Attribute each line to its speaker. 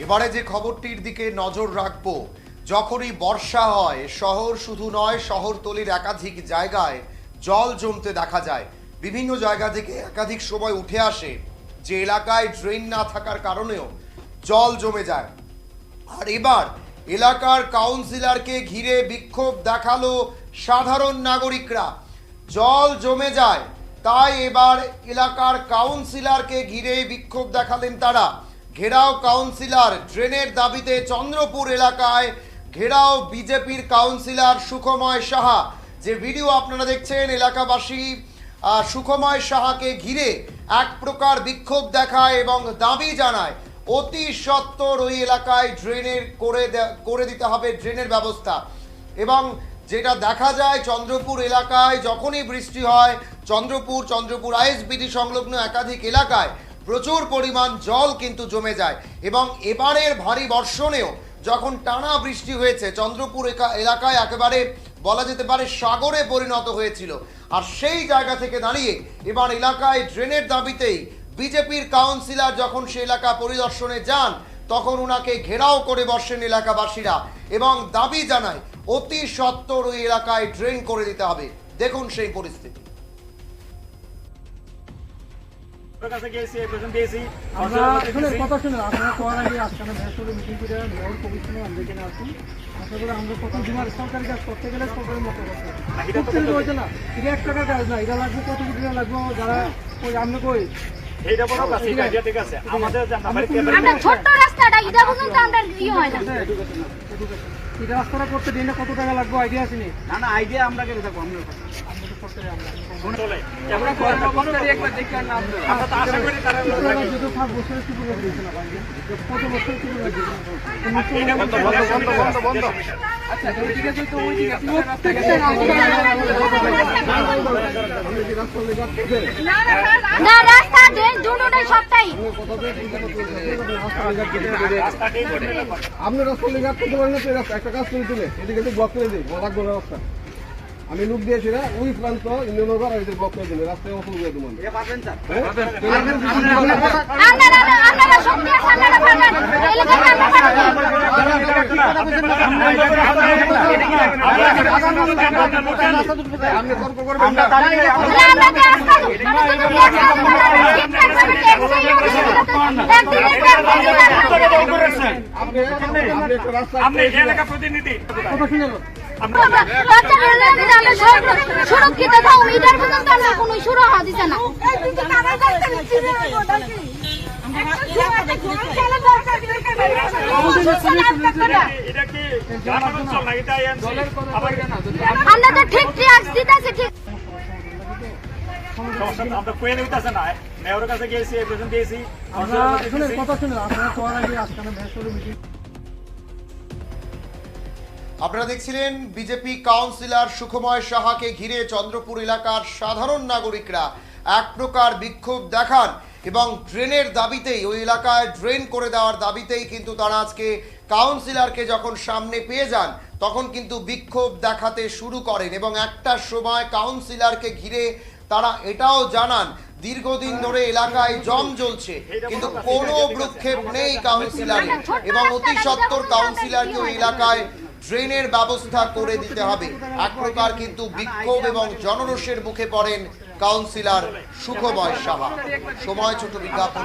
Speaker 1: এবারে যে খবরটির দিকে নজর রাখবো, যখনই বর্ষা হয় শহর শুধু নয়, শহরতলির একাধিক জায়গায় জল জমতে দেখা যায়। বিভিন্ন জায়গা থেকে একাধিক সময় উঠে আসে যে এলাকায় ড্রেন না থাকার কারণেও জল জমে যায়। আর এবার এলাকার কাউন্সিলরকে ঘিরে বিক্ষোভ দেখালো সাধারণ নাগরিকরা। জল জমে যায়, তাই এবার এলাকার কাউন্সিলরকে ঘিরে বিক্ষোভ দেখালেন তারা। ঘেরাও কাউন্সিলর, ড্রেনের দাবিতে চন্দ্রপুর এলাকায় ঘেরাও বিজেপির কাউন্সিলর সুখময় সাহা। যে ভিডিও আপনারা দেখছেন, এলাকাবাসী সুখময় সাহাকে ঘিরে এক প্রকার বিক্ষোভ দেখায় এবং দাবি জানায় অতি সত্বর ওই এলাকায় ড্রেনের করে দিতে হবে ড্রেনের ব্যবস্থা। এবং যেটা দেখা যায়, চন্দ্রপুর এলাকায় যখনই বৃষ্টি হয়, চন্দ্রপুর আইএসবিটি সংলগ্ন একাধিক এলাকায় প্রচুর পরিমাণ জল কিন্তু জমে যায়। এবং এবারের ভারী বর্ষণেও যখন টানা বৃষ্টি হয়েছে, চন্দ্রপুর এলাকায় একেবারে বলা যেতে পারে সাগরে পরিণত হয়েছিল। আর সেই জায়গা থেকে দাঁড়িয়ে এবার এলাকায় ড্রেনের দাবিতেই বিজেপির কাউন্সিলর যখন সে এলাকা পরিদর্শনে যান, তখন ওনাকে ঘেরাও করে বসেন এলাকাবাসীরা এবং দাবি জানায় অতি সত্বর ওই এলাকায় ড্রেন করে দিতে হবে। দেখুন সেই পরিস্থিতি।
Speaker 2: রাস্তাটা করতে দিনে কত টাকা লাগবে আইডিয়া আছে? না আইডিয়া আমরা কেন থাকবো, আপনি রাস্তা লেগে করতে পারেন না, একটা কাজ করে তুলে এদিকে ব্লক করে দিই, লাগবে রাস্তা। আমি লোক দিয়েছি না, ওই প্রান্ত ইন্দ্রনগর আর ব্লক করে দিলে রাস্তায় অসুখ করে দেবেন। আপনি তর্ক করবেন না।
Speaker 3: সুরক্ষিত থাও, এটার পর্যন্ত আমরা কোনো সুরাহা দিতে না। আমরা তো ঠিক ট্যাক্স দিতেছি, ঠিক
Speaker 4: আমরা কোয়েন হইতাছে না, মেয়রের কাছে গিয়েছি, প্রেসিডেন্ট দিয়েছি।
Speaker 1: আপনারা দেখছিলেন বিজেপি কাউন্সিলর সুখময় সাহাকে ঘিরে চন্দ্রপুর এলাকার সাধারণ নাগরিকরা এক প্রকার বিক্ষোভ দেখান এবং ড্রেনের দাবিতেই, ওই এলাকায় ড্রেন করে দেওয়ার দাবিতেই কিন্তু তারা আজকে কাউন্সিলরকে যখন সামনে পেয়ে যান, তখন কিন্তু বিক্ষোভ দেখাতে শুরু করেন। এবং একটা সময় কাউন্সিলরকে ঘিরে তারা এটাও জানান দীর্ঘদিন ধরে এলাকায় জম জ্বলছে, কিন্তু কোনো ভ্রুক্ষেপ নেই কাউন্সিলরে এবং অতি সত্বর কাউন্সিলরকে ওই এলাকায় ড্রেনের ব্যবস্থা করে দিতে হবে। এক প্রকার কিন্তু বিক্ষোভ এবং জনরোষের মুখে পড়েন কাউন্সিলর সুখময় সাহা। সময় ছোট বিজ্ঞাপন।